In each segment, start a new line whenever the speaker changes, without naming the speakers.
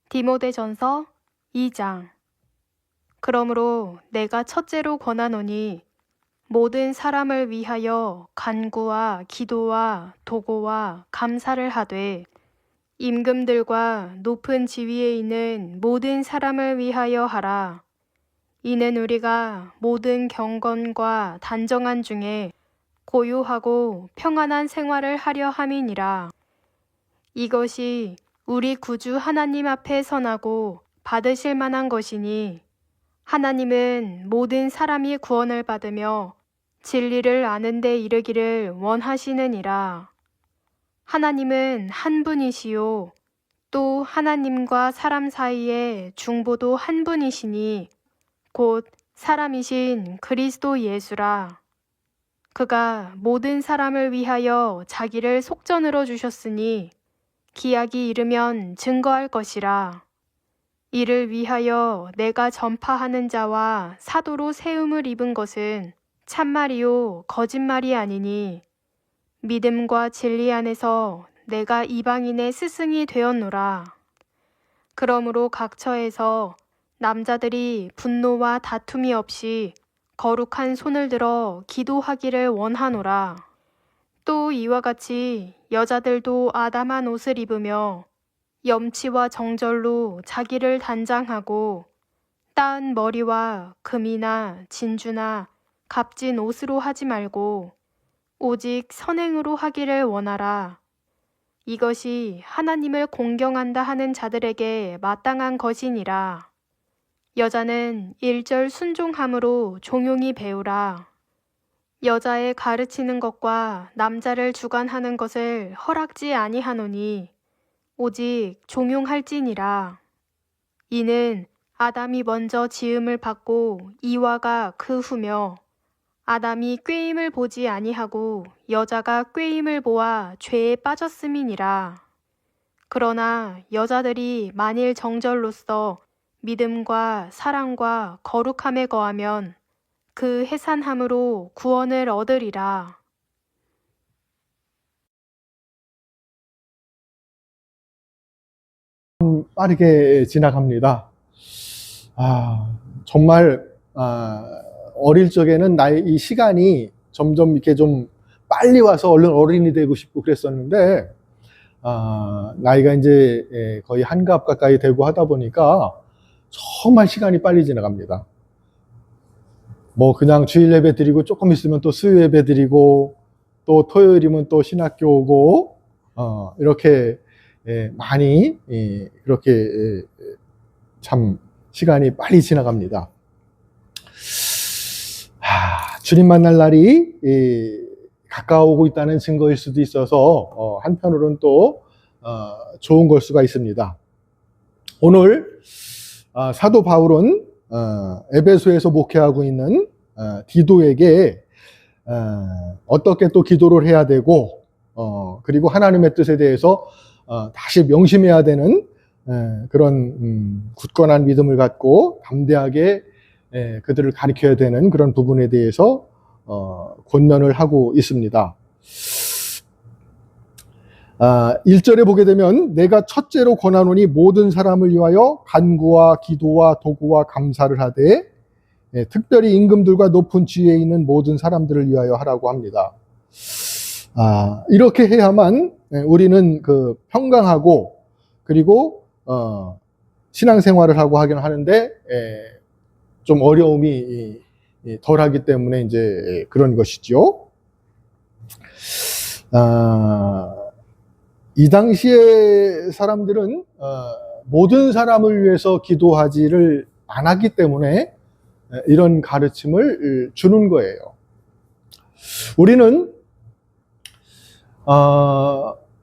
디모데전서 2장. 그러므로 내가 첫째로 권하노니 모든 사람을 위하여 간구와 기도와 도고와 감사를 하되 임금들과 높은 지위에 있는 모든 사람을 위하여 하라. 이는 우리가 모든 경건과 단정한 중에 고요하고 평안한 생활을 하려 함이니라. 이것이 우리 구주 하나님 앞에 선하고 받으실 만한 것이니 하나님은 모든 사람이 구원을 받으며 진리를 아는 데 이르기를 원하시느니라. 하나님은 한 분이시요 또 하나님과 사람 사이에 중보도 한 분이시니 곧 사람이신 그리스도 예수라. 그가 모든 사람을 위하여 자기를 속전으로 주셨으니 기약이 이르면 증거할 것이라. 이를 위하여 내가 전파하는 자와 사도로 세움을 입은 것은 참말이요 거짓말이 아니니 믿음과 진리 안에서 내가 이방인의 스승이 되었노라. 그러므로 각처에서 남자들이 분노와 다툼이 없이 거룩한 손을 들어 기도하기를 원하노라. 또 이와 같이 여자들도 아담한 옷을 입으며 염치와 정절로 자기를 단장하고 따은 머리와 금이나 진주나 값진 옷으로 하지 말고 오직 선행으로 하기를 원하라. 이것이 하나님을 공경한다 하는 자들에게 마땅한 것이니라. 여자는 일절 순종함으로 종용히 배우라. 여자의 가르치는 것과 남자를 주관하는 것을 허락지 아니하노니 오직 종용할지니라. 이는 아담이 먼저 지음을 받고 이와가 그 후며 아담이 꾀임을 보지 아니하고 여자가 꾀임을 보아 죄에 빠졌음이니라. 그러나 여자들이 만일 정절로서 믿음과 사랑과 거룩함에 거하면 그 해산함으로 구원을 얻으리라.
빠르게 지나갑니다. 정말 어릴 적에는 나의 이 시간이 점점 이렇게 좀 빨리 와서 얼른 어른이 되고 싶고 그랬었는데 나이가 이제 거의 한갑 가까이 되고 하다 보니까 정말 시간이 빨리 지나갑니다. 뭐 그냥 주일 예배 드리고 조금 있으면 또 수요 예배 드리고 또 토요일이면 또 신학교 오고 이렇게 많이 그렇게 참 시간이 빨리 지나갑니다. 주님 만날 날이 가까워오고 있다는 증거일 수도 있어서 한편으로는 또 좋은 걸 수가 있습니다. 오늘 사도 바울은 에베소에서 목회하고 있는 디도에게 어떻게 또 기도를 해야 되고 그리고 하나님의 뜻에 대해서 다시 명심해야 되는 그런 굳건한 믿음을 갖고 담대하게 그들을 가르쳐야 되는 그런 부분에 대해서 권면을 하고 있습니다. 1절에 보게 되면 내가 첫째로 권하노니 모든 사람을 위하여 간구와 기도와 도구와 감사를 하되 특별히 임금들과 높은 지위에 있는 모든 사람들을 위하여 하라고 합니다. 이렇게 해야만 우리는 그 평강하고 그리고 신앙생활을 하고 하긴 하는데 좀 어려움이 덜하기 때문에 이제 그런 것이죠. 이 당시에 사람들은 모든 사람을 위해서 기도하지를 않았기 때문에 이런 가르침을 주는 거예요. 우리는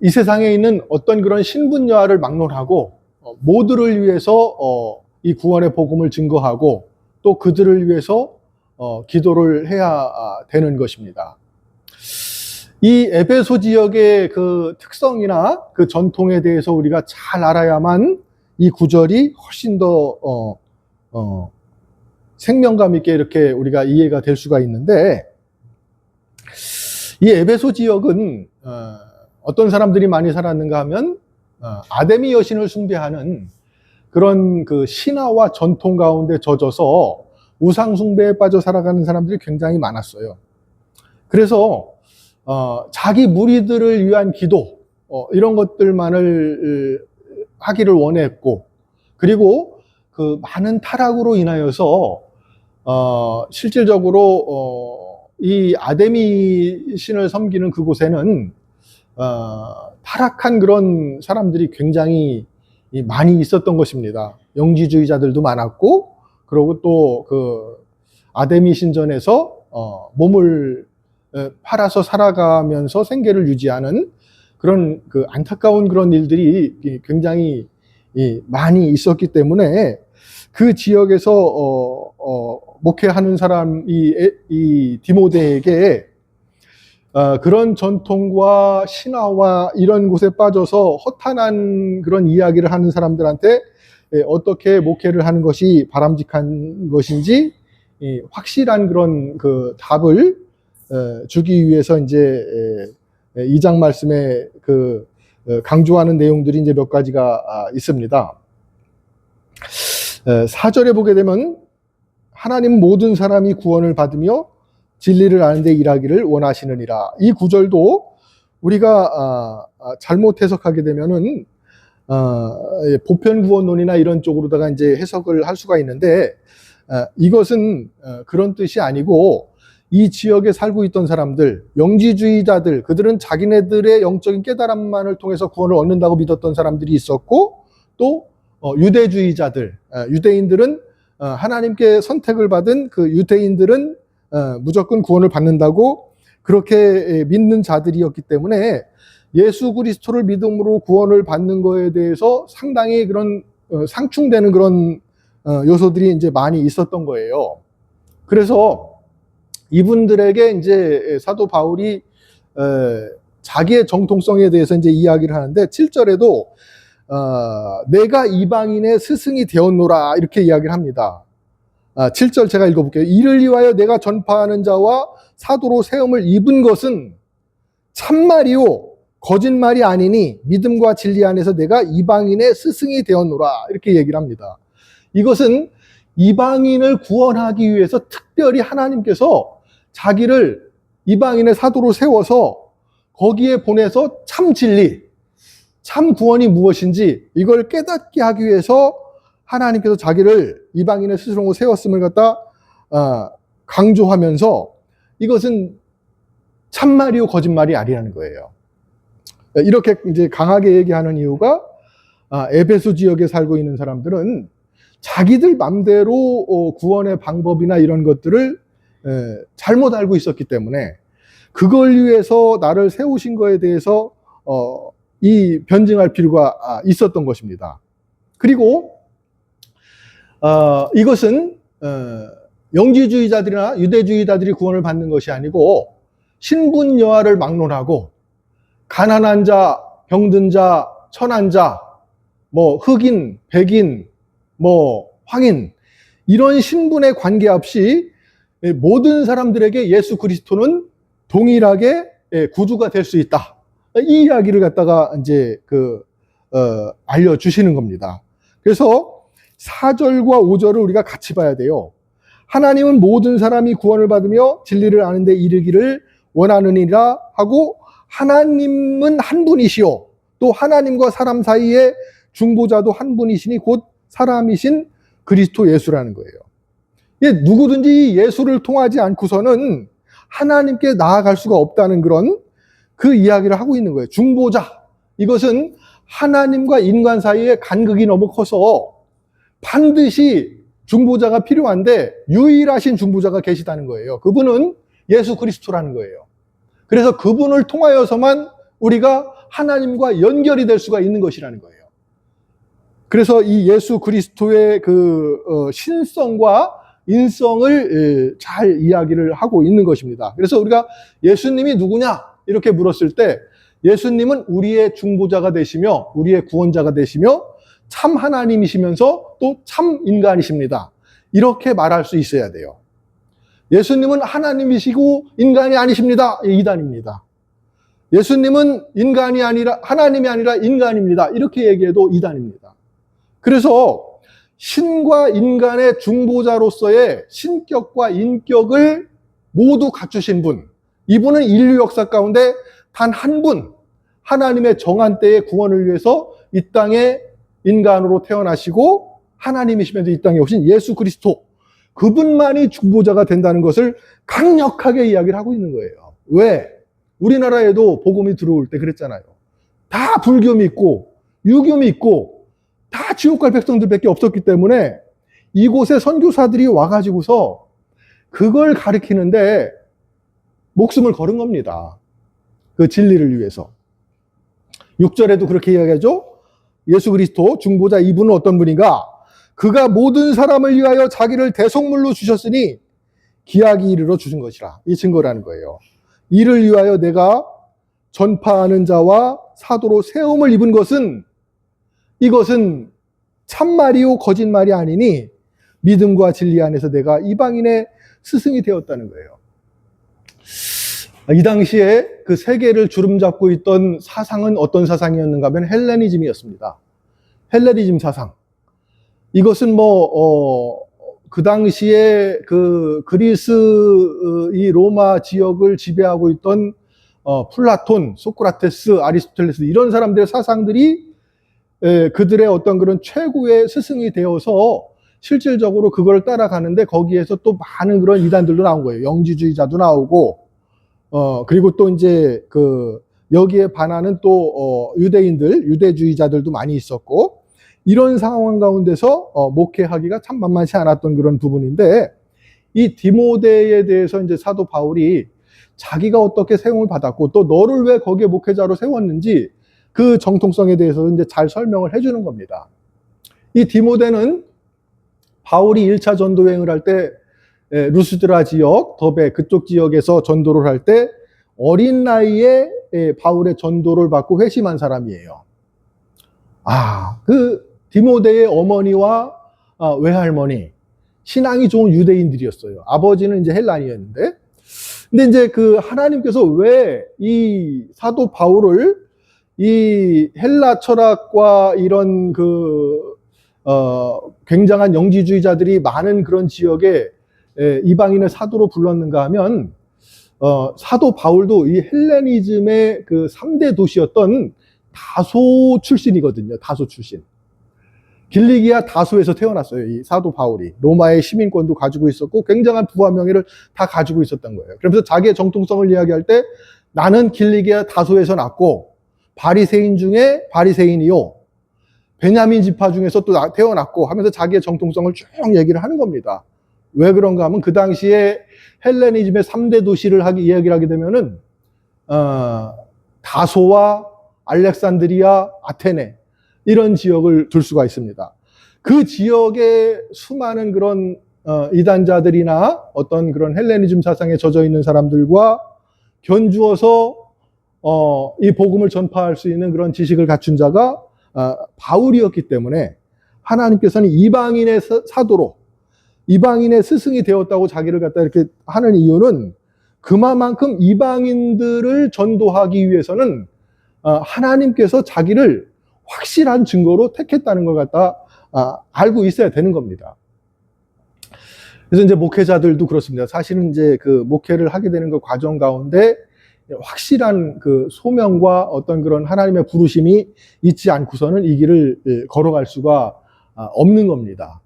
이 세상에 있는 어떤 그런 신분여하를 막론하고 모두를 위해서 이 구원의 복음을 증거하고 또 그들을 위해서 기도를 해야 되는 것입니다. 이 에베소 지역의 그 특성이나 그 전통에 대해서 우리가 잘 알아야만 이 구절이 훨씬 더 생명감 있게 이렇게 우리가 이해가 될 수가 있는데, 이 에베소 지역은 어떤 사람들이 많이 살았는가 하면 아데미 여신을 숭배하는 그런 그 신화와 전통 가운데 젖어서 우상숭배에 빠져 살아가는 사람들이 굉장히 많았어요. 그래서 자기 무리들을 위한 기도 이런 것들만을 하기를 원했고, 그리고 그 많은 타락으로 인하여서 실질적으로 이 아데미 신을 섬기는 그곳에는 타락한 그런 사람들이 굉장히 많이 있었던 것입니다. 영지주의자들도 많았고, 그리고 또 그 아데미 신전에서 몸을 팔아서 살아가면서 생계를 유지하는 그런 그 안타까운 그런 일들이 굉장히 많이 있었기 때문에 그 지역에서 목회하는 사람 이 디모데에게 그런 전통과 신화와 이런 곳에 빠져서 허탄한 그런 이야기를 하는 사람들한테 어떻게 목회를 하는 것이 바람직한 것인지 확실한 그런 그 답을 주기 위해서 이제 2장 말씀에 그 강조하는 내용들이 이제 몇 가지가 있습니다. 4절에 보게 되면 하나님 모든 사람이 구원을 받으며 진리를 아는 데 일하기를 원하시느니라. 이 구절도 우리가 잘못 해석하게 되면은 보편 구원론이나 이런 쪽으로다가 이제 해석을 할 수가 있는데, 이것은 그런 뜻이 아니고 이 지역에 살고 있던 사람들, 영지주의자들, 그들은 자기네들의 영적인 깨달음만을 통해서 구원을 얻는다고 믿었던 사람들이 있었고, 또 유대주의자들, 유대인들은 하나님께 선택을 받은 그 유대인들은 무조건 구원을 받는다고 그렇게 믿는 자들이었기 때문에 예수 그리스도를 믿음으로 구원을 받는 거에 대해서 상당히 그런 상충되는 그런 요소들이 이제 많이 있었던 거예요. 그래서 이분들에게 이제 사도 바울이 자기의 정통성에 대해서 이제 이야기를 하는데, 7절에도 내가 이방인의 스승이 되었노라 이렇게 이야기를 합니다. 7절 제가 읽어볼게요. 이를 위하여 내가 전파하는 자와 사도로 세움을 입은 것은 참말이요 거짓말이 아니니 믿음과 진리 안에서 내가 이방인의 스승이 되었노라 이렇게 얘기를 합니다. 이것은 이방인을 구원하기 위해서 특별히 하나님께서 자기를 이방인의 사도로 세워서 거기에 보내서 참 진리, 참 구원이 무엇인지 이걸 깨닫게 하기 위해서 하나님께서 자기를 이방인의 스승으로 세웠음을 갖다 강조하면서 이것은 참말이요 거짓말이 아니라는 거예요. 이렇게 이제 강하게 얘기하는 이유가 에베소 지역에 살고 있는 사람들은 자기들 맘대로 구원의 방법이나 이런 것들을 잘못 알고 있었기 때문에 그걸 위해서 나를 세우신 거에 대해서 이 변증할 필요가 있었던 것입니다. 그리고 이것은 영지주의자들이나 유대주의자들이 구원을 받는 것이 아니고 신분여하를 막론하고 가난한 자, 병든 자, 천한 자, 뭐 흑인, 백인, 뭐 황인 이런 신분에 관계없이 모든 사람들에게 예수 그리스도는 동일하게 구주가 될 수 있다. 이 이야기를 갖다가 이제 알려주시는 겁니다. 그래서 4절과 5절을 우리가 같이 봐야 돼요. 하나님은 모든 사람이 구원을 받으며 진리를 아는 데 이르기를 원하느니라 하고, 하나님은 한 분이시요 또 하나님과 사람 사이에 중보자도 한 분이시니 곧 사람이신 그리스도 예수라는 거예요. 누구든지 예수를 통하지 않고서는 하나님께 나아갈 수가 없다는 그런 그 이야기를 하고 있는 거예요. 중보자, 이것은 하나님과 인간 사이에 간극이 너무 커서 반드시 중보자가 필요한데 유일하신 중보자가 계시다는 거예요. 그분은 예수 그리스도라는 거예요. 그래서 그분을 통하여서만 우리가 하나님과 연결이 될 수가 있는 것이라는 거예요. 그래서 이 예수 그리스도의 신성과 인성을 잘 이야기를 하고 있는 것입니다. 그래서 우리가 예수님이 누구냐 이렇게 물었을 때 예수님은 우리의 중보자가 되시며 우리의 구원자가 되시며 참 하나님이시면서 또 참 인간이십니다. 이렇게 말할 수 있어야 돼요. 예수님은 하나님이시고 인간이 아니십니다. 이단입니다. 예수님은 인간이 아니라 하나님이 아니라 인간입니다. 이렇게 얘기해도 이단입니다. 그래서 신과 인간의 중보자로서의 신격과 인격을 모두 갖추신 분, 이분은 인류 역사 가운데 단 한 분, 하나님의 정한 때의 구원을 위해서 이 땅에 인간으로 태어나시고 하나님이시면서 이 땅에 오신 예수 그리스도, 그분만이 중보자가 된다는 것을 강력하게 이야기를 하고 있는 거예요. 왜? 우리나라에도 복음이 들어올 때 그랬잖아요. 다 불교 믿고 유교 믿고 다 지옥 갈 백성들밖에 없었기 때문에 이곳에 선교사들이 와가지고서 그걸 가르치는데 목숨을 걸은 겁니다. 그 진리를 위해서. 6절에도 그렇게 이야기하죠. 예수 그리스도 중보자 이분은 어떤 분인가? 그가 모든 사람을 위하여 자기를 대속물로 주셨으니 기약이 이르러 주신 것이라. 이 증거라는 거예요. 이를 위하여 내가 전파하는 자와 사도로 세움을 입은 것은, 이것은 참말이요 거짓말이 아니니 믿음과 진리 안에서 내가 이방인의 스승이 되었다는 거예요. 이 당시에 그 세계를 주름잡고 있던 사상은 어떤 사상이었는가 하면 헬레니즘이었습니다. 헬레니즘 사상. 이것은 그 당시에 그 그리스 이 로마 지역을 지배하고 있던 플라톤, 소크라테스, 아리스토텔레스 이런 사람들의 사상들이 그들의 어떤 그런 최고의 스승이 되어서 실질적으로 그걸 따라가는데 거기에서 또 많은 그런 이단들도 나온 거예요. 영지주의자도 나오고 그리고 또 이제 여기에 반하는 또 유대인들, 유대주의자들도 많이 있었고 이런 상황 가운데서 목회하기가 참 만만치 않았던 그런 부분인데 이 디모데에 대해서 이제 사도 바울이 자기가 어떻게 세움을 받았고 또 너를 왜 거기에 목회자로 세웠는지 그 정통성에 대해서 이제 잘 설명을 해주는 겁니다. 이 디모데는 바울이 1차 전도 여행을 할 때 루스드라 지역, 더베 그쪽 지역에서 전도를 할 때 어린 나이에 바울의 전도를 받고 회심한 사람이에요. 그 디모데의 어머니와 외할머니 신앙이 좋은 유대인들이었어요. 아버지는 이제 헬라인이었는데, 근데 이제 그 하나님께서 왜 이 사도 바울을 이 헬라 철학과 이런 굉장한 영지주의자들이 많은 그런 지역에 이방인의 사도로 불렀는가 하면 사도 바울도 이 헬레니즘의 그 3대 도시였던 다소 출신이거든요. 다소 출신. 길리기아 다소에서 태어났어요. 이 사도 바울이. 로마의 시민권도 가지고 있었고 굉장한 부와 명예를 다 가지고 있었던 거예요. 그러면서 자기의 정통성을 이야기할 때 나는 길리기아 다소에서 났고 바리새인 중에 바리새인이요. 베냐민 지파 중에서 또 태어났고 하면서 자기의 정통성을 쭉 얘기를 하는 겁니다. 왜 그런가 하면 그 당시에 헬레니즘의 3대 도시를 이야기를 하게 되면은 다소와 알렉산드리아, 아테네 이런 지역을 둘 수가 있습니다. 그 지역에 수많은 그런 이단자들이나 어떤 그런 헬레니즘 사상에 젖어 있는 사람들과 견주어서 이 복음을 전파할 수 있는 그런 지식을 갖춘 자가 바울이었기 때문에 하나님께서는 이방인의 사도로 이방인의 스승이 되었다고 자기를 갖다 이렇게 하는 이유는 그만큼 이방인들을 전도하기 위해서는 하나님께서 자기를 확실한 증거로 택했다는 걸 갖다 알고 있어야 되는 겁니다. 그래서 이제 목회자들도 그렇습니다. 사실은 이제 그 목회를 하게 되는 그 과정 가운데 확실한 그 소명과 어떤 그런 하나님의 부르심이 있지 않고서는 이 길을 걸어갈 수가 없는 겁니다.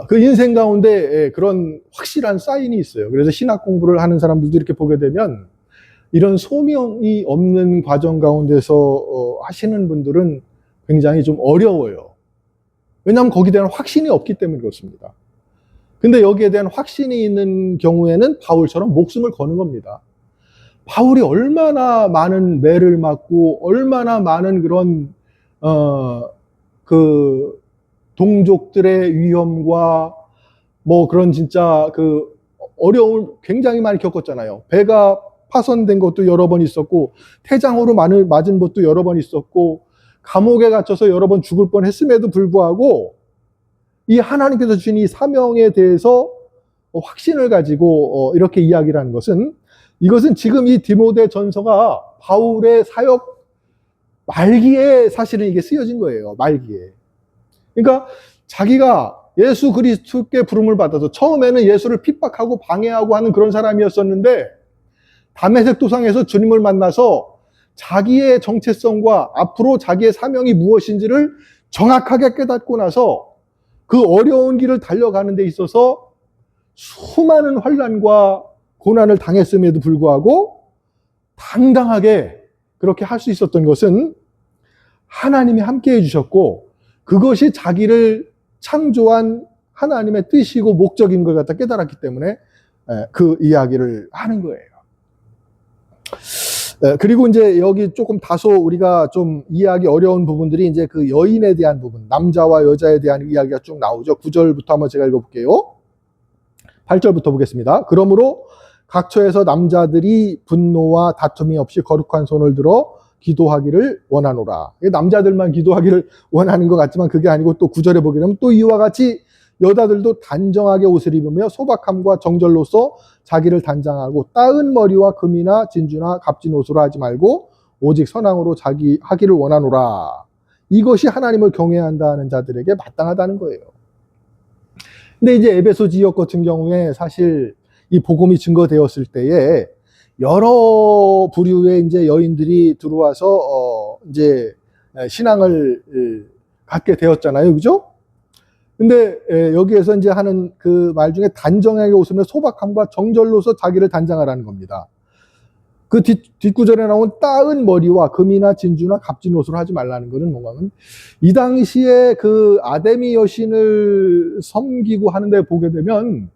그 인생 가운데 그런 확실한 사인이 있어요. 그래서 신학 공부를 하는 사람들도 이렇게 보게 되면 이런 소명이 없는 과정 가운데서 하시는 분들은 굉장히 좀 어려워요. 왜냐하면 거기에 대한 확신이 없기 때문에 그렇습니다. 근데 여기에 대한 확신이 있는 경우에는 바울처럼 목숨을 거는 겁니다. 바울이 얼마나 많은 매를 맞고 얼마나 많은 그런 그 동족들의 위험과 뭐 그런 진짜 그 어려움을 굉장히 많이 겪었잖아요. 배가 파손된 것도 여러 번 있었고 태장으로 맞은 것도 여러 번 있었고 감옥에 갇혀서 여러 번 죽을 뻔했음에도 불구하고 이 하나님께서 주신 이 사명에 대해서 확신을 가지고 이렇게 이야기를 하는 것은, 이것은 지금 이 디모데 전서가 바울의 사역 말기에 사실은 이게 쓰여진 거예요. 말기에. 그러니까 자기가 예수 그리스도께 부름을 받아서 처음에는 예수를 핍박하고 방해하고 하는 그런 사람이었었는데 다메섹 도상에서 주님을 만나서 자기의 정체성과 앞으로 자기의 사명이 무엇인지를 정확하게 깨닫고 나서 그 어려운 길을 달려가는 데 있어서 수많은 환난과 고난을 당했음에도 불구하고 당당하게 그렇게 할 수 있었던 것은 하나님이 함께 해주셨고 그것이 자기를 창조한 하나님의 뜻이고 목적인 걸 갖다 깨달았기 때문에 그 이야기를 하는 거예요. 그리고 이제 여기 조금 다소 우리가 좀 이해하기 어려운 부분들이 이제 그 여인에 대한 부분, 남자와 여자에 대한 이야기가 쭉 나오죠. 9절부터 한번 제가 읽어볼게요. 8절부터 보겠습니다. 그러므로 각처에서 남자들이 분노와 다툼이 없이 거룩한 손을 들어 기도하기를 원하노라. 남자들만 기도하기를 원하는 것 같지만 그게 아니고 또 9절에 보게 되면 또 이와 같이 여자들도 단정하게 옷을 입으며 소박함과 정절로서 자기를 단장하고 따은 머리와 금이나 진주나 값진 옷으로 하지 말고 오직 선앙으로 자기 하기를 원하노라. 이것이 하나님을 경외한다는 자들에게 마땅하다는 거예요. 근데 이제 에베소 지역 같은 경우에 사실 이 복음이 증거되었을 때에 여러 부류의 이제 여인들이 들어와서 이제 신앙을 갖게 되었잖아요, 그죠? 근데 여기에서 이제 하는 그 말 중에 단정하게 웃으며 소박함과 정절로서 자기를 단장하라는 겁니다. 그 뒷구절에 나온 따은 머리와 금이나 진주나 값진 옷으로 하지 말라는 것은 뭔가 하면 이 당시에 그 아데미 여신을 섬기고 하는데 보게 되면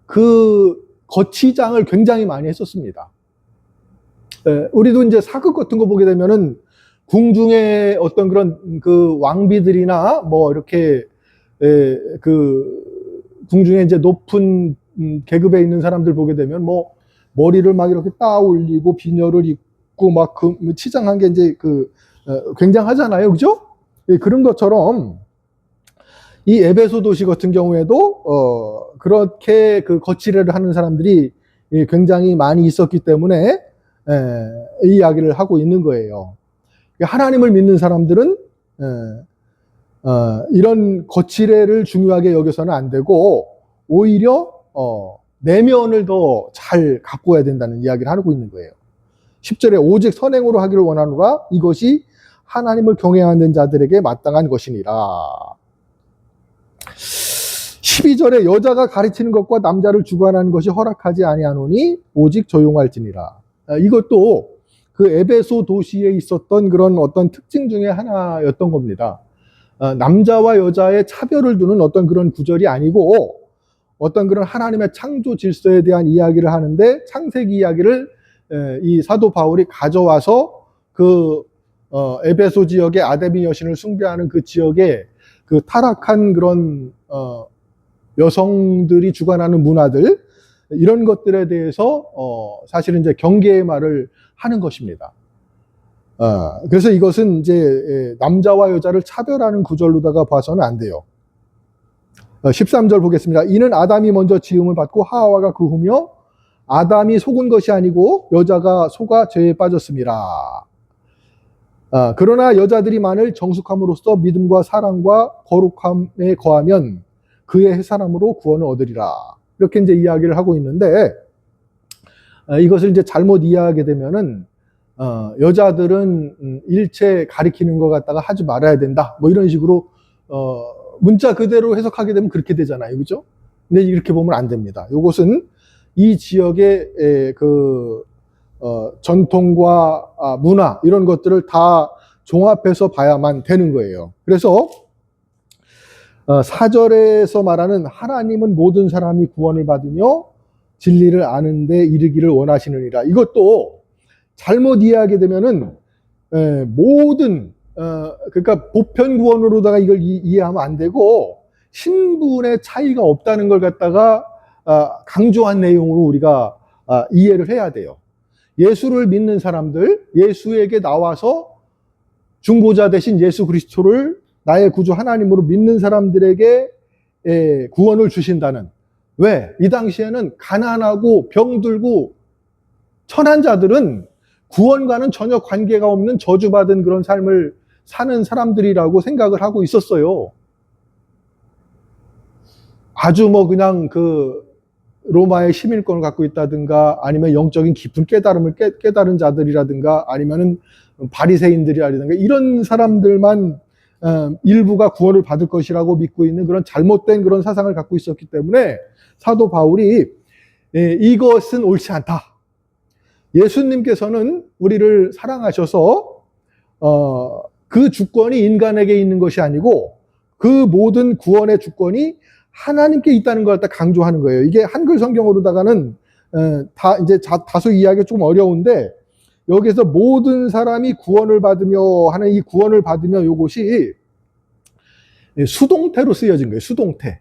그 거치장을 굉장히 많이 했었습니다. 우리도 이제 사극 같은 거 보게 되면은 궁중의 어떤 그런 그 왕비들이나 뭐 이렇게 그 궁중에 이제 높은 계급에 있는 사람들 보게 되면 뭐 머리를 막 이렇게 따 올리고 비녀를 입고 막 그 치장한 게 이제 그 굉장하잖아요, 그죠? 그런 것처럼 이 에베소 도시 같은 경우에도 그렇게 그 거치례를 하는 사람들이 굉장히 많이 있었기 때문에 이 이야기를 하고 있는 거예요. 하나님을 믿는 사람들은 이런 거치례를 중요하게 여겨서는 안 되고 오히려 내면을 더 잘 가꾸어야 된다는 이야기를 하고 있는 거예요. 10절에 오직 선행으로 하기를 원하노라. 이것이 하나님을 경외하는 자들에게 마땅한 것이니라. 12절에 여자가 가르치는 것과 남자를 주관하는 것이 허락하지 아니하노니 오직 조용할지니라. 이것도 그 에베소 도시에 있었던 그런 어떤 특징 중에 하나였던 겁니다. 남자와 여자의 차별을 두는 어떤 그런 구절이 아니고 어떤 그런 하나님의 창조 질서에 대한 이야기를 하는데 창세기 이야기를 이 사도 바울이 가져와서 그 에베소 지역의 아데미 여신을 숭배하는 그 지역에 그 타락한 그런 여성들이 주관하는 문화들 이런 것들에 대해서 사실은 이제 경계의 말을 하는 것입니다. 그래서 이것은 이제 남자와 여자를 차별하는 구절로다가 봐서는 안 돼요. 13절 보겠습니다. 이는 아담이 먼저 지음을 받고 하와가 그 후며 아담이 속은 것이 아니고 여자가 속아 죄에 빠졌습니다. 그러나 여자들이 만일 정숙함으로써 믿음과 사랑과 거룩함에 거하면 그의 해산함으로 구원을 얻으리라. 이렇게 이제 이야기를 하고 있는데 이것을 이제 잘못 이해하게 되면은 여자들은 일체 가리키는 것 갖다가 하지 말아야 된다. 뭐 이런 식으로 문자 그대로 해석하게 되면 그렇게 되잖아요, 그죠? 근데 이렇게 보면 안 됩니다. 이것은 이 지역의 그 전통과 문화 이런 것들을 다 종합해서 봐야만 되는 거예요. 그래서 4절에서 말하는 하나님은 모든 사람이 구원을 받으며 진리를 아는 데 이르기를 원하시느니라. 이것도 잘못 이해하게 되면은 모든 그러니까 보편 구원으로다가 이걸 이해하면 안 되고 신분의 차이가 없다는 걸 갖다가 강조한 내용으로 우리가 이해를 해야 돼요. 예수를 믿는 사람들, 예수에게 나와서 중보자 대신 예수 그리스도를 나의 구주 하나님으로 믿는 사람들에게 구원을 주신다는. 왜? 이 당시에는 가난하고 병들고 천한 자들은 구원과는 전혀 관계가 없는 저주받은 그런 삶을 사는 사람들이라고 생각을 하고 있었어요. 아주 뭐 그냥 그 로마의 시민권을 갖고 있다든가 아니면 영적인 깊은 깨달음을 깨달은 자들이라든가 아니면은 바리새인들이라든가 이런 사람들만 일부가 구원을 받을 것이라고 믿고 있는 그런 잘못된 그런 사상을 갖고 있었기 때문에 사도 바울이 이것은 옳지 않다. 예수님께서는 우리를 사랑하셔서 그 주권이 인간에게 있는 것이 아니고 그 모든 구원의 주권이 하나님께 있다는 걸 갖다 강조하는 거예요. 이게 한글 성경으로다가는 이제 다소 이해하기가 좀 어려운데 여기서 모든 사람이 구원을 받으며 하는 이 구원을 받으며 요것이 수동태로 쓰여진 거예요. 수동태.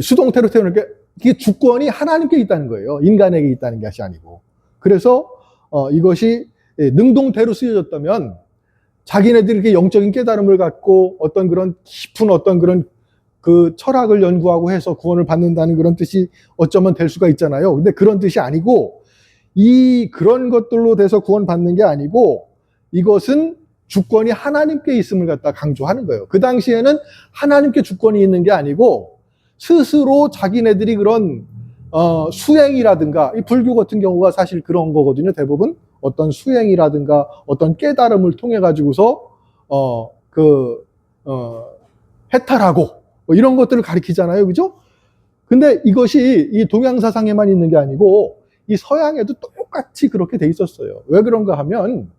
수동태로 태우니까 이게 주권이 하나님께 있다는 거예요. 인간에게 있다는 것이 아니고. 그래서 이것이 능동태로 쓰여졌다면 자기네들이 이렇게 영적인 깨달음을 갖고 어떤 그런 깊은 어떤 그런 그 철학을 연구하고 해서 구원을 받는다는 그런 뜻이 어쩌면 될 수가 있잖아요. 근데 그런 뜻이 아니고 그런 것들로 돼서 구원 받는 게 아니고 이것은 주권이 하나님께 있음을 갖다 강조하는 거예요. 그 당시에는 하나님께 주권이 있는 게 아니고 스스로 자기네들이 그런 수행이라든가 이 불교 같은 경우가 사실 그런 거거든요. 대부분 어떤 수행이라든가 어떤 깨달음을 통해 가지고서 해탈하고 뭐 이런 것들을 가리키잖아요. 그죠? 근데 이것이 이 동양 사상에만 있는 게 아니고 이 서양에도 똑같이 그렇게 돼 있었어요. 왜 그런가 하면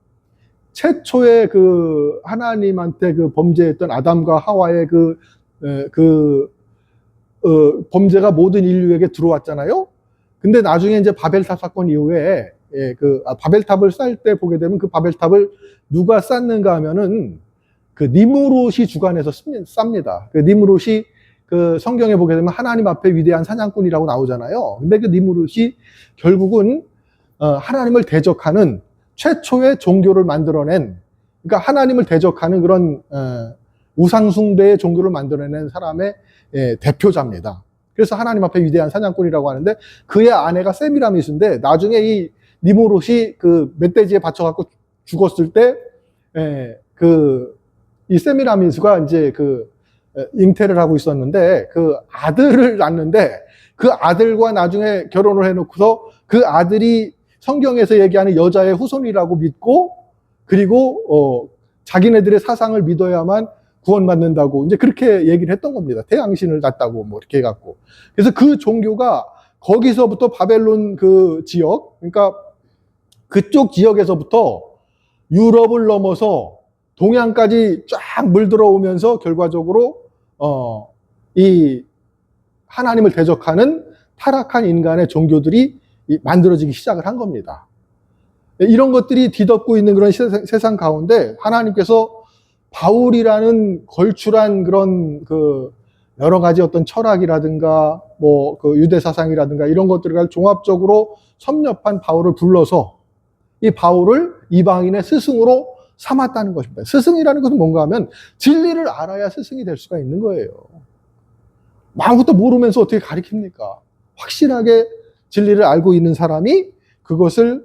최초의 그 하나님한테 그 범죄했던 아담과 하와의 범죄가 모든 인류에게 들어왔잖아요. 근데 나중에 이제 바벨탑 사건 이후에 바벨탑을 쌓을 때 보게 되면 그 바벨탑을 누가 쌓는가 하면은 그 니므롯이 주관해서 쌉니다. 그 니므롯이 그 성경에 보게 되면 하나님 앞에 위대한 사냥꾼이라고 나오잖아요. 근데 그 니므롯이 결국은 하나님을 대적하는 최초의 종교를 만들어낸, 그러니까 하나님을 대적하는 그런 우상숭배의 종교를 만들어낸 사람의 대표자입니다. 그래서 하나님 앞에 위대한 사냥꾼이라고 하는데 그의 아내가 세미라미스인데 나중에 이 니므롯이 그 멧돼지에 받쳐갖고 죽었을 때 이 세미라미스가 이제 잉태를 하고 있었는데 그 아들을 낳는데 그 아들과 나중에 결혼을 해놓고서 그 아들이 성경에서 얘기하는 여자의 후손이라고 믿고 그리고 자기네들의 사상을 믿어야만 구원받는다고 이제 그렇게 얘기를 했던 겁니다. 태양신을 낳았다고 뭐 이렇게 해갖고. 그래서 그 종교가 거기서부터 바벨론 그 지역, 그러니까 그쪽 지역에서부터 유럽을 넘어서 동양까지 쫙 물들어오면서 결과적으로 이 하나님을 대적하는 타락한 인간의 종교들이 만들어지기 시작을 한 겁니다. 이런 것들이 뒤덮고 있는 그런 세상 가운데 하나님께서 바울이라는 걸출한 그런 여러 가지 어떤 철학이라든가 뭐 유대 사상이라든가 이런 것들을 종합적으로 섭렵한 바울을 불러서 이 바울을 이방인의 스승으로 삼았다는 것입니다. 스승이라는 것은 뭔가 하면 진리를 알아야 스승이 될 수가 있는 거예요. 아무것도 모르면서 어떻게 가르칩니까? 확실하게 진리를 알고 있는 사람이 그것을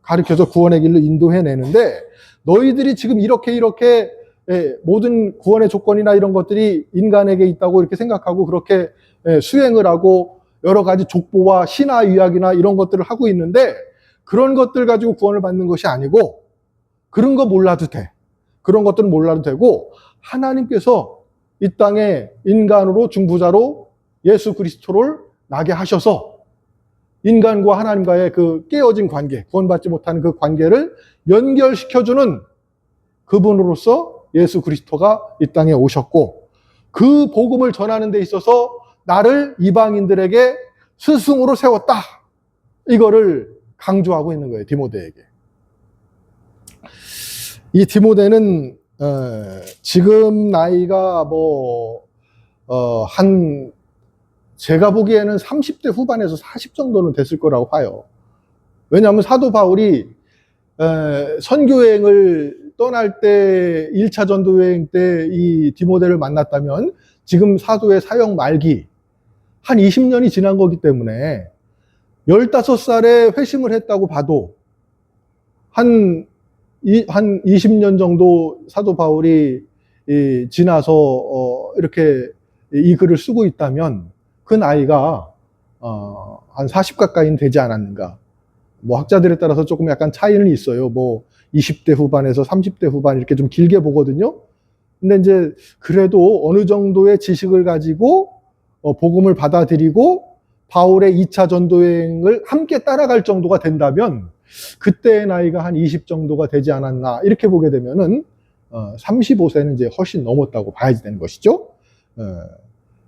가르쳐서 구원의 길로 인도해내는데 너희들이 지금 이렇게 모든 구원의 조건이나 이런 것들이 인간에게 있다고 이렇게 생각하고 그렇게 수행을 하고 여러 가지 족보와 신화 유약이나 이런 것들을 하고 있는데 그런 것들 가지고 구원을 받는 것이 아니고 그런 거 몰라도 돼. 그런 것들은 몰라도 되고 하나님께서 이 땅에 인간으로 중보자로 예수 그리스도를 나게 하셔서 인간과 하나님과의 그 깨어진 관계, 구원받지 못하는 그 관계를 연결시켜주는 그분으로서 예수 그리스도가 이 땅에 오셨고 그 복음을 전하는 데 있어서 나를 이방인들에게 스승으로 세웠다. 이거를 강조하고 있는 거예요. 디모데에게. 이 디모데는 지금 나이가 제가 보기에는 30대 후반에서 40 정도는 됐을 거라고 봐요. 왜냐하면 사도 바울이 선교여행을 떠날 때 1차 전도여행 때 이 디모데를 만났다면 지금 사도의 사역 말기 한 20년이 지난 거기 때문에 15살에 회심을 했다고 봐도 한 20년 정도 사도 바울이 지나서 이렇게 이 글을 쓰고 있다면 그 나이가 한 40 가까이는 되지 않았는가. 뭐 학자들에 따라서 조금 약간 차이는 있어요. 뭐 20대 후반에서 30대 후반 이렇게 좀 길게 보거든요. 근데 이제 그래도 어느 정도의 지식을 가지고 복음을 받아들이고 바울의 2차 전도 여행을 함께 따라갈 정도가 된다면 그때의 나이가 한 20 정도가 되지 않았나 이렇게 보게 되면은 35세는 이제 훨씬 넘었다고 봐야 되는 것이죠.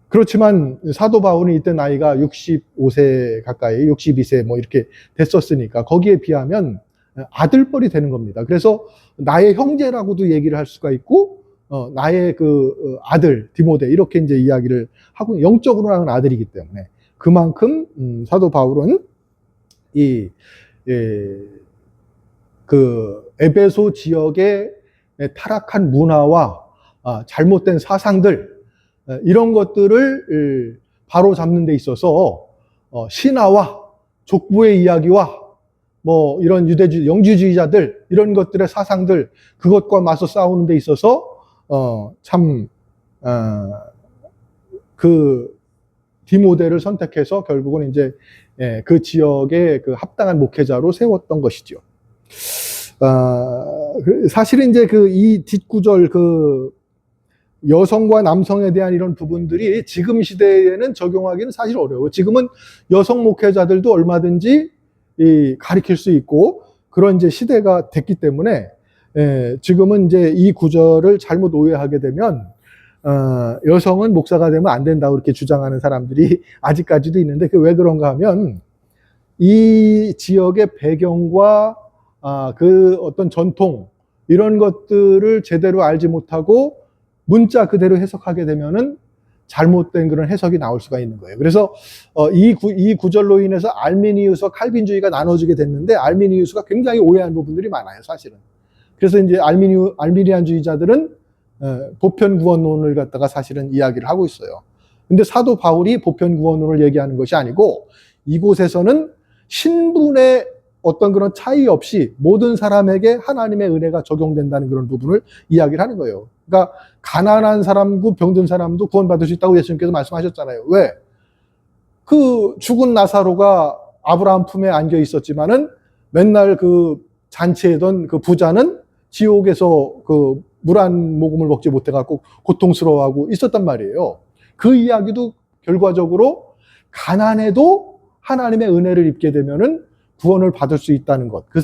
그렇지만 사도 바울은 이때 나이가 65세 가까이 62세 뭐 이렇게 됐었으니까 거기에 비하면 아들뻘이 되는 겁니다. 그래서 나의 형제라고도 얘기를 할 수가 있고 나의 그 아들 디모데 이렇게 이제 이야기를 하고 영적으로는 아들이기 때문에 그만큼 사도 바울은 그 에베소 지역의 타락한 문화와 잘못된 사상들 이런 것들을 바로 잡는 데 있어서 신화와 족보의 이야기와 뭐 이런 영주주의자들 이런 것들의 사상들 그것과 맞서 싸우는 데 있어서 그 디모데를 선택해서 결국은 이제 그 지역의 그 합당한 목회자로 세웠던 것이죠. 사실은 이제 이 뒷구절 여성과 남성에 대한 이런 부분들이 지금 시대에는 적용하기는 사실 어려워요. 지금은 여성 목회자들도 얼마든지 가리킬 수 있고 그런 이제 시대가 됐기 때문에 지금은 이제 이 구절을 잘못 오해하게 되면 여성은 목사가 되면 안 된다고 이렇게 주장하는 사람들이 아직까지도 있는데 그 왜 그런가 하면 이 지역의 배경과 그 어떤 전통 이런 것들을 제대로 알지 못하고 문자 그대로 해석하게 되면은 잘못된 그런 해석이 나올 수가 있는 거예요. 그래서 이 구절로 인해서 알미니우스와 칼빈주의가 나눠지게 됐는데 알미니우스가 굉장히 오해한 부분들이 많아요, 사실은. 그래서 이제 알미니안주의자들은 보편구원론을 갖다가 사실은 이야기를 하고 있어요. 근데 사도 바울이 보편구원론을 얘기하는 것이 아니고 이곳에서는 신분의 어떤 그런 차이 없이 모든 사람에게 하나님의 은혜가 적용된다는 그런 부분을 이야기를 하는 거예요. 그러니까 가난한 사람도 병든 사람도 구원받을 수 있다고 예수님께서 말씀하셨잖아요. 왜? 그 죽은 나사로가 아브라함 품에 안겨 있었지만은 맨날 그 잔치하던 그 부자는 지옥에서 그 물 한 모금을 먹지 못해갖고 고통스러워하고 있었단 말이에요. 그 이야기도 결과적으로 가난해도 하나님의 은혜를 입게 되면은 구원을 받을 수 있다는 것. 그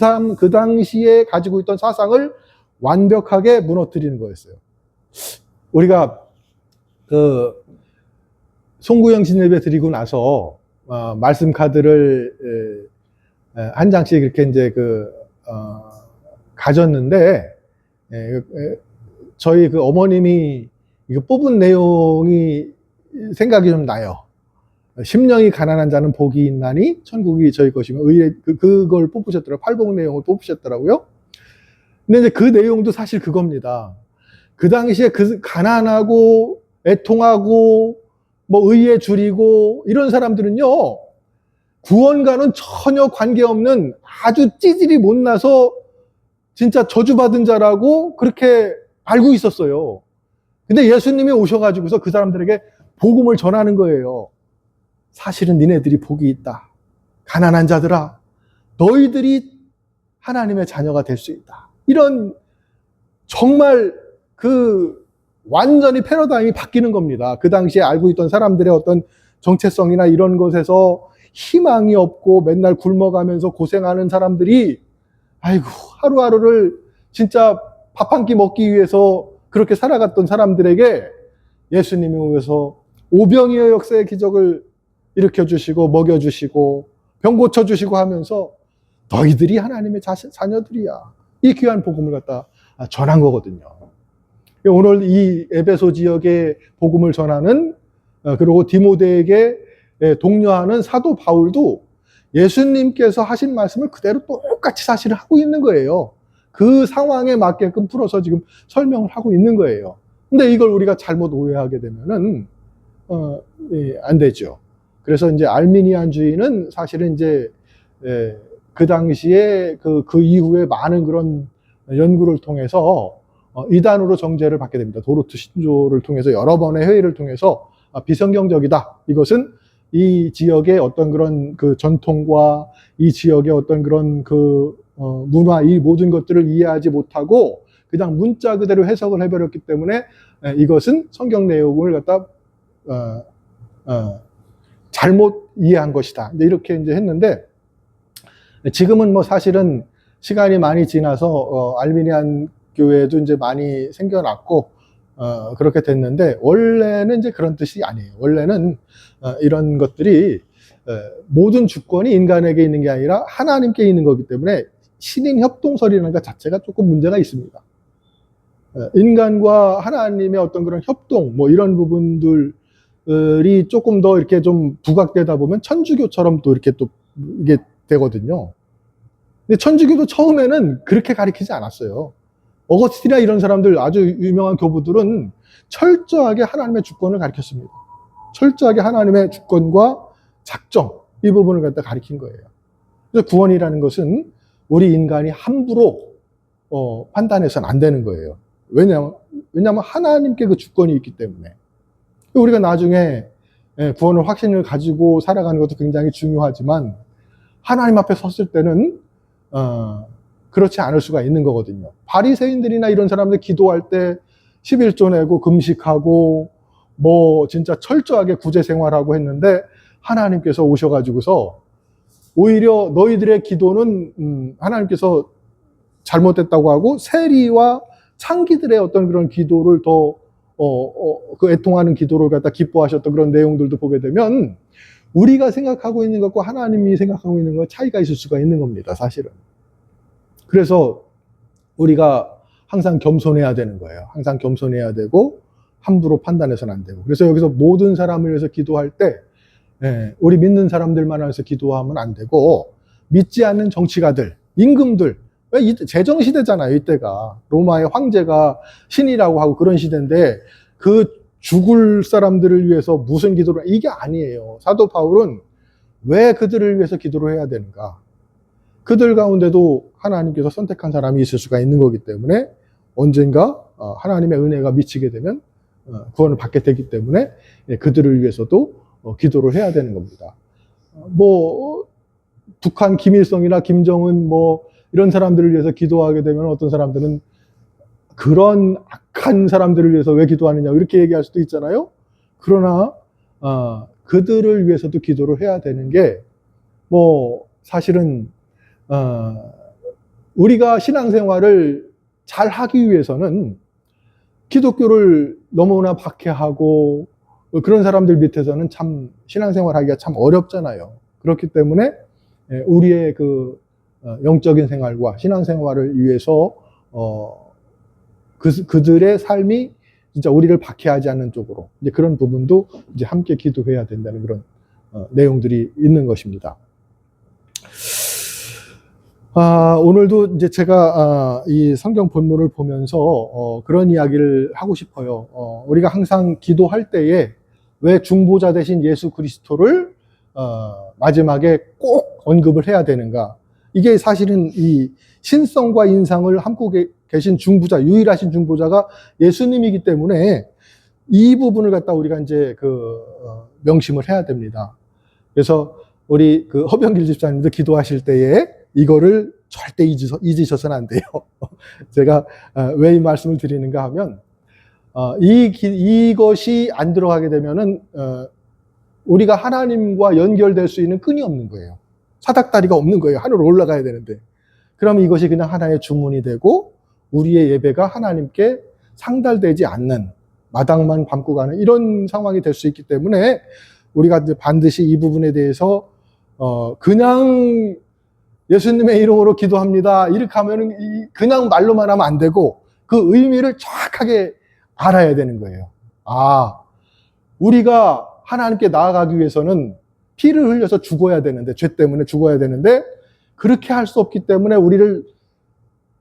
당시에 가지고 있던 사상을 완벽하게 무너뜨리는 거였어요. 우리가 송구영 신예배 드리고 나서 말씀 카드를 한 장씩 이렇게 이제 가졌는데 저희 그 어머님이 이거 뽑은 내용이 생각이 좀 나요. 심령이 가난한 자는 복이 있나니 천국이 저희 것이며 그걸 뽑으셨더라고요. 팔복 내용을 뽑으셨더라고요. 근데 이제 그 내용도 사실 그겁니다. 그 당시에 그 가난하고 애통하고 뭐 의에 줄이고 이런 사람들은요 구원과는 전혀 관계없는 아주 찌질이 못나서 진짜 저주받은 자라고 그렇게 알고 있었어요. 근데 예수님이 오셔가지고서 그 사람들에게 복음을 전하는 거예요. 사실은 니네들이 복이 있다. 가난한 자들아, 너희들이 하나님의 자녀가 될 수 있다. 이런 정말 완전히 패러다임이 바뀌는 겁니다. 그 당시에 알고 있던 사람들의 어떤 정체성이나 이런 것에서 희망이 없고 맨날 굶어가면서 고생하는 사람들이 아이고 하루하루를 진짜 밥 한 끼 먹기 위해서 그렇게 살아갔던 사람들에게 예수님이 오셔서 오병이어 역사의 기적을 일으켜주시고 먹여주시고 병 고쳐주시고 하면서 너희들이 하나님의 자녀들이야. 이 귀한 복음을 갖다 전한 거거든요. 오늘 이 에베소 지역의 복음을 전하는 그리고 디모데에게 독려하는 사도 바울도 예수님께서 하신 말씀을 그대로 똑같이 사실을 하고 있는 거예요. 그 상황에 맞게끔 풀어서 지금 설명을 하고 있는 거예요. 근데 이걸 우리가 잘못 오해하게 되면은 안 되죠. 그래서 이제 알미니안주의는 사실은 이제 그 당시에 그 이후에 많은 그런 연구를 통해서 이단으로 정죄를 받게 됩니다. 도르트 신조를 통해서 여러 번의 회의를 통해서 비성경적이다. 이것은 이 지역의 어떤 그런 그 전통과 이 지역의 어떤 그런 그 문화, 이 모든 것들을 이해하지 못하고 그냥 문자 그대로 해석을 해버렸기 때문에 이것은 성경 내용을 갖다 잘못 이해한 것이다. 이렇게 이제 했는데, 지금은 뭐 사실은 시간이 많이 지나서 알미니안 교회도 이제 많이 생겨났고 그렇게 됐는데, 원래는 이제 그런 뜻이 아니에요. 원래는 이런 것들이 모든 주권이 인간에게 있는 게 아니라 하나님께 있는 거기 때문에 신인 협동설이라는 것 자체가 조금 문제가 있습니다. 인간과 하나님의 어떤 그런 협동, 뭐 이런 부분들이 조금 더 이렇게 좀 부각되다 보면 천주교처럼 또 이렇게 또 이게 되거든요. 근데 천주교도 처음에는 그렇게 가르치지 않았어요. 어거스틴이나 이런 사람들, 아주 유명한 교부들은 철저하게 하나님의 주권을 가르쳤습니다. 철저하게 하나님의 주권과 작정, 이 부분을 갖다 가르친 거예요. 그래서 구원이라는 것은 우리 인간이 함부로 판단해서는 안 되는 거예요. 왜냐하면 하나님께 그 주권이 있기 때문에. 우리가 나중에 구원을 확신을 가지고 살아가는 것도 굉장히 중요하지만, 하나님 앞에 섰을 때는 그렇지 않을 수가 있는 거거든요. 바리새인들이나 이런 사람들 기도할 때 11조 내고 금식하고 뭐 진짜 철저하게 구제 생활하고 했는데, 하나님께서 오셔가지고서 오히려 너희들의 기도는 하나님께서 잘못됐다고 하고 세리와 창기들의 어떤 그런 기도를 더 그 애통하는 기도를 갖다 기뻐하셨던 그런 내용들도 보게 되면, 우리가 생각하고 있는 것과 하나님이 생각하고 있는 것 차이가 있을 수가 있는 겁니다, 사실은. 그래서 우리가 항상 겸손해야 되는 거예요. 항상 겸손해야 되고 함부로 판단해서는 안 되고. 그래서 여기서 모든 사람을 위해서 기도할 때 우리 믿는 사람들만 위해서 기도하면 안 되고, 믿지 않는 정치가들, 임금들, 제정시대잖아요. 이때가 로마의 황제가 신이라고 하고 그런 시대인데, 그 죽을 사람들을 위해서 무슨 기도를, 이게 아니에요. 사도 바울은 왜 그들을 위해서 기도를 해야 되는가? 그들 가운데도 하나님께서 선택한 사람이 있을 수가 있는 거기 때문에 언젠가 하나님의 은혜가 미치게 되면 구원을 받게 되기 때문에 그들을 위해서도 기도를 해야 되는 겁니다. 뭐 북한 김일성이나 김정은 뭐 이런 사람들을 위해서 기도하게 되면 어떤 사람들은 그런 악한 사람들을 위해서 왜 기도하느냐 이렇게 얘기할 수도 있잖아요. 그러나 그들을 위해서도 기도를 해야 되는 게, 뭐 사실은 우리가 신앙생활을 잘 하기 위해서는 기독교를 너무나 박해하고 그런 사람들 밑에서는 참 신앙생활 하기가 참 어렵잖아요. 그렇기 때문에 우리의 그 영적인 생활과 신앙생활을 위해서 그들의 삶이 진짜 우리를 박해하지 않는 쪽으로 이제 그런 부분도 이제 함께 기도해야 된다는 그런 내용들이 있는 것입니다. 오늘도 이제 제가 이 성경 본문을 보면서 그런 이야기를 하고 싶어요. 우리가 항상 기도할 때에 왜 중보자 되신 예수 그리스도를 마지막에 꼭 언급을 해야 되는가? 이게 사실은 이 신성과 인상을 함고 계신 중보자, 유일하신 중보자가 예수님이기 때문에 이 부분을 갖다 우리가 이제 명심을 해야 됩니다. 그래서 우리 그 허병길 집사님도 기도하실 때에 이거를 절대 잊으셔서는 안 돼요. 제가 왜 이 말씀을 드리는가 하면, 이것이 안 들어가게 되면은 우리가 하나님과 연결될 수 있는 끈이 없는 거예요. 사닥다리가 없는 거예요. 하늘로 올라가야 되는데. 그러면 이것이 그냥 하나의 주문이 되고 우리의 예배가 하나님께 상달되지 않는, 마당만 밟고 가는 이런 상황이 될 수 있기 때문에 우리가 이제 반드시 이 부분에 대해서 그냥 예수님의 이름으로 기도합니다 이렇게 하면은 그냥 말로만 하면 안 되고 그 의미를 정확하게 알아야 되는 거예요. 우리가 하나님께 나아가기 위해서는 피를 흘려서 죽어야 되는데, 죄 때문에 죽어야 되는데 그렇게 할 수 없기 때문에 우리를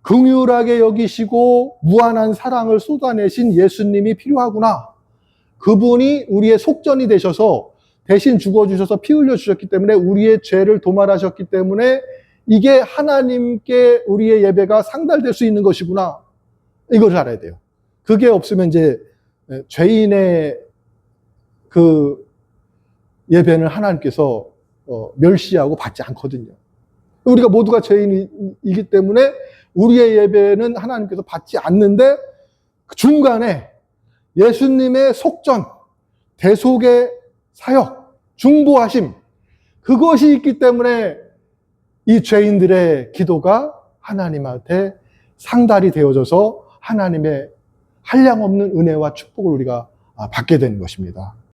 긍휼하게 여기시고 무한한 사랑을 쏟아내신 예수님이 필요하구나. 그분이 우리의 속전이 되셔서 대신 죽어주셔서 피 흘려주셨기 때문에 우리의 죄를 도말하셨기 때문에 이게 하나님께 우리의 예배가 상달될 수 있는 것이구나. 이걸 알아야 돼요. 그게 없으면 이제 죄인의 그 예배는 하나님께서 멸시하고 받지 않거든요. 우리가 모두가 죄인이기 때문에 우리의 예배는 하나님께서 받지 않는데 그 중간에 예수님의 속전, 대속의 사역, 중보하심, 그것이 있기 때문에 이 죄인들의 기도가 하나님한테 상달이 되어져서 하나님의 한량없는 은혜와 축복을 우리가 받게 되는 것입니다.